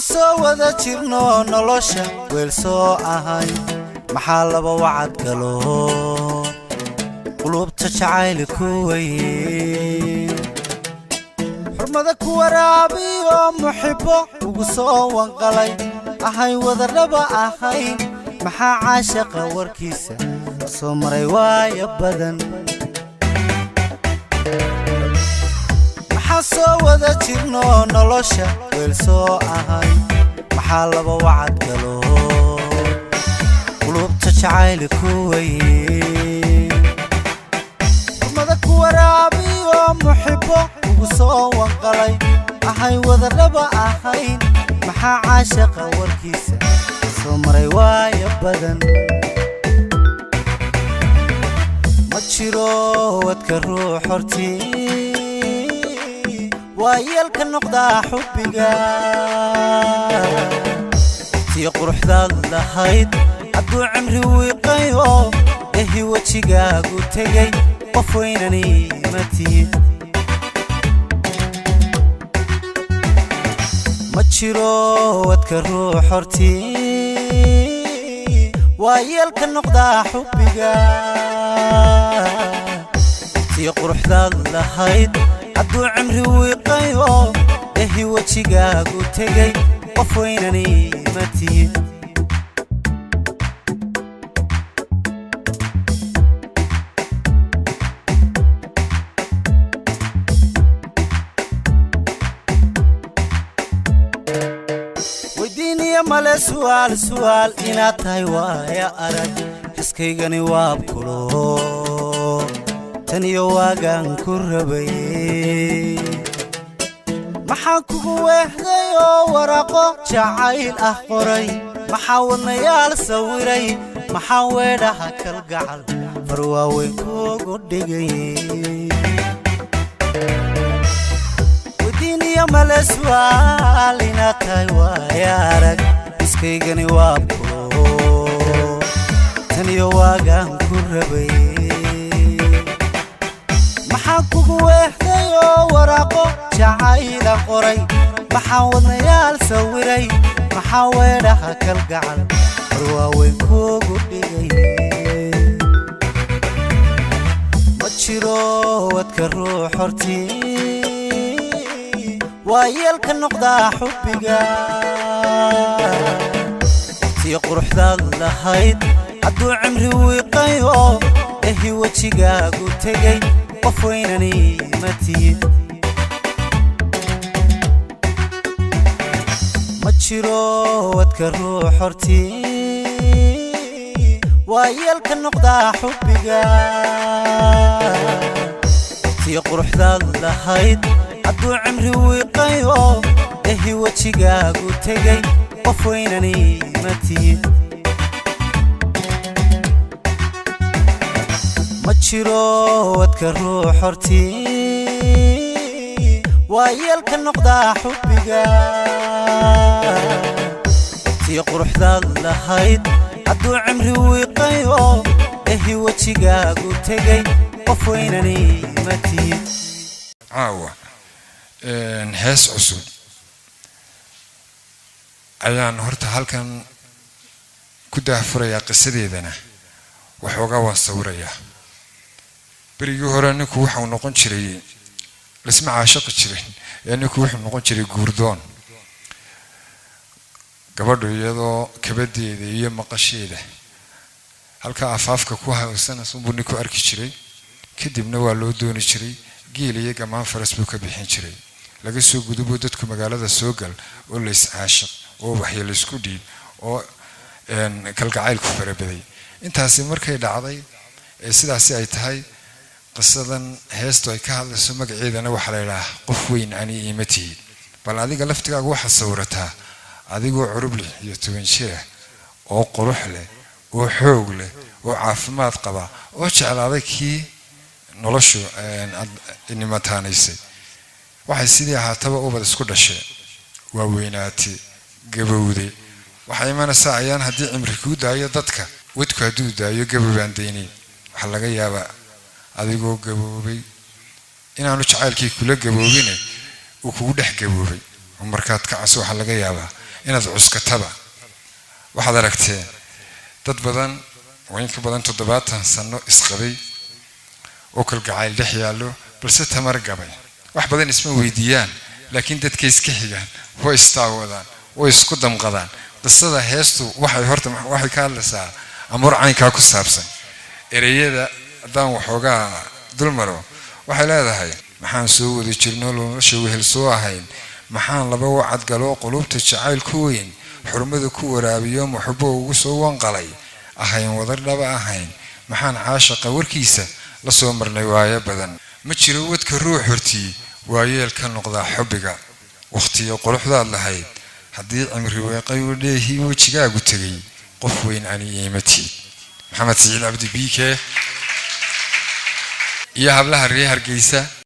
soo wada jirno nolosha weel soo ahay maxaa laba wacad galo qulubta jacayl ku weyn xurmada ku waraabiyo muxibbo ugu soo wanqalay ahay wada raba ahay maxaa caashaqa warkiisa soo maray waaya badan soo wada jirno nolosha weel soo ahay maxaa laba wacad galo qulubta jacayl ku weyn xurmada ku waraabiyo muxibbo ugu soo wanqalay ahay wada raba ahay maxaa caashaqa warkiisa soo maray waaya badan ma jiro wadka ruux hortii ويلك النقطة حبك تي قرحداد لهيد عبدو عمري ويقيو إهي وجهك وتجي قفوينني متي ما تشيرو وتكرو حرتي ويلك النقطة حبك تي قرحداد لهيد عبدو عمري ويقيو إهي وجهك وتجي قفوينني متي ويديني يا مال سؤال إنا تايوا يا أرد حسكيغني وابكلو تنيو واغان كربي maxaa kugu weehdayo waraqo jacayl ah qoray maxaa wadnayaal sawiray maxaa weedhaha kalgacal farwaaweyn kugu dhigay wadiiniya male su'aal inaad tahay waaya arag iskaygani waabkulo taniyo waagaan ku rabay maxaa kugu weehdayo waraqo jacayl ah qoray maxaa wadnayaal sawiray maxaa weedhaha kalgacal farwaaweyn kugu dhigay ma jiro wadka ruux hortii waayeelka noqda xubbiga tii quruxdaad lahayd hadduu cimri wiiqayo ehi wejigaagu tegay qof weynani ma tihid ma jiro wadka ruux hortii waayeelka noqda xubbiga tii quruxdaad lahayd hadduu cimri wiiqayo ehi wejigaagu tegay qof weynani ma tihid ma jiro wadka ruux hortii waayeelka noqda xubbiga tii quruxdaad lahayd hadduu cimri wiiqayo ehi wejigaagu tegay qof weynani ma tihid caawa hees cusub ayaan horta halkan ku daahfurayaa qisadeedana waxoogaa waan sawirayaa berigii hore ninku wuxuu noqon jiray lisma caashaqi jiray ninku wuxuu noqon jiray guurdoon gabadhu iyadoo kabadeeda iyo maqasheeda halka afaafka ku haysan sunbuu ninku arki jiray kadibna waa loo dooni jiray geel iyo gamaan faras buu ka bixin jiray laga soo gudubo dadku magaalada soo gal oo la is caashiq oo waxyo la isku dhiib oo kalgacaylku farabaday intaasi markay dhacday sidaasi ay tahay qisadan heestu ay ka hadlayso magaceedana waxa la yiraahdaa qof weyn ani iimati bal adiga laftigaaga waxa sawirataa adigoo curub leh iyo 10 jir oo qurux leh oo xoog leh oo caafimaad qaba oo jeclaaday kii noloshu inimataanaysay waxay sidii ahaataba ubad isku dhashay waa weynaatay gabowday waxay imanaysaa ayaan haddii cimri ku daayo dadka wadku hadduu daayo gabowaan deynay waxa laga yaabaa adigoo gaboobay inaanu jacaylkii kula gaboobine uu kugu dhex gaboobay markaad ka caso waxa laga yaabaa inaad cuskataba waxaad aragteen dad badan oo in ka badan 70 sano isqabay oo kalgacayl dhex yaallo balse tamar gabay wax badan isma weydiiyaan laakiin dadka iska xigaan way istaawadaan way isku damqadaan qisada heestu waxay ka hadlaysaa amar caynka ku saabsan ereyada hadaan waxoogaa dulmaro waxay leedahay maxaan soo wada jirno nolosha wehel soo ahayn maxaan laba wacad galo qulubta jacayl ku weyn xurmada ku waraabiyo muxubbo ugu soo wanqalay ahayn wadar dhaba ahayn maxaan caashaqa warkiisa la soo marnay waayo badan ma jiro wadka ruux hortii waayeel ka noqda xubbiga waqtiga quruxdaad lahayd haddii cimri weeqay u dheehii wajigaagu tagay qof weyn ani iimati maxamed saciid cabdi biike iyo hablaha reer Hargeysa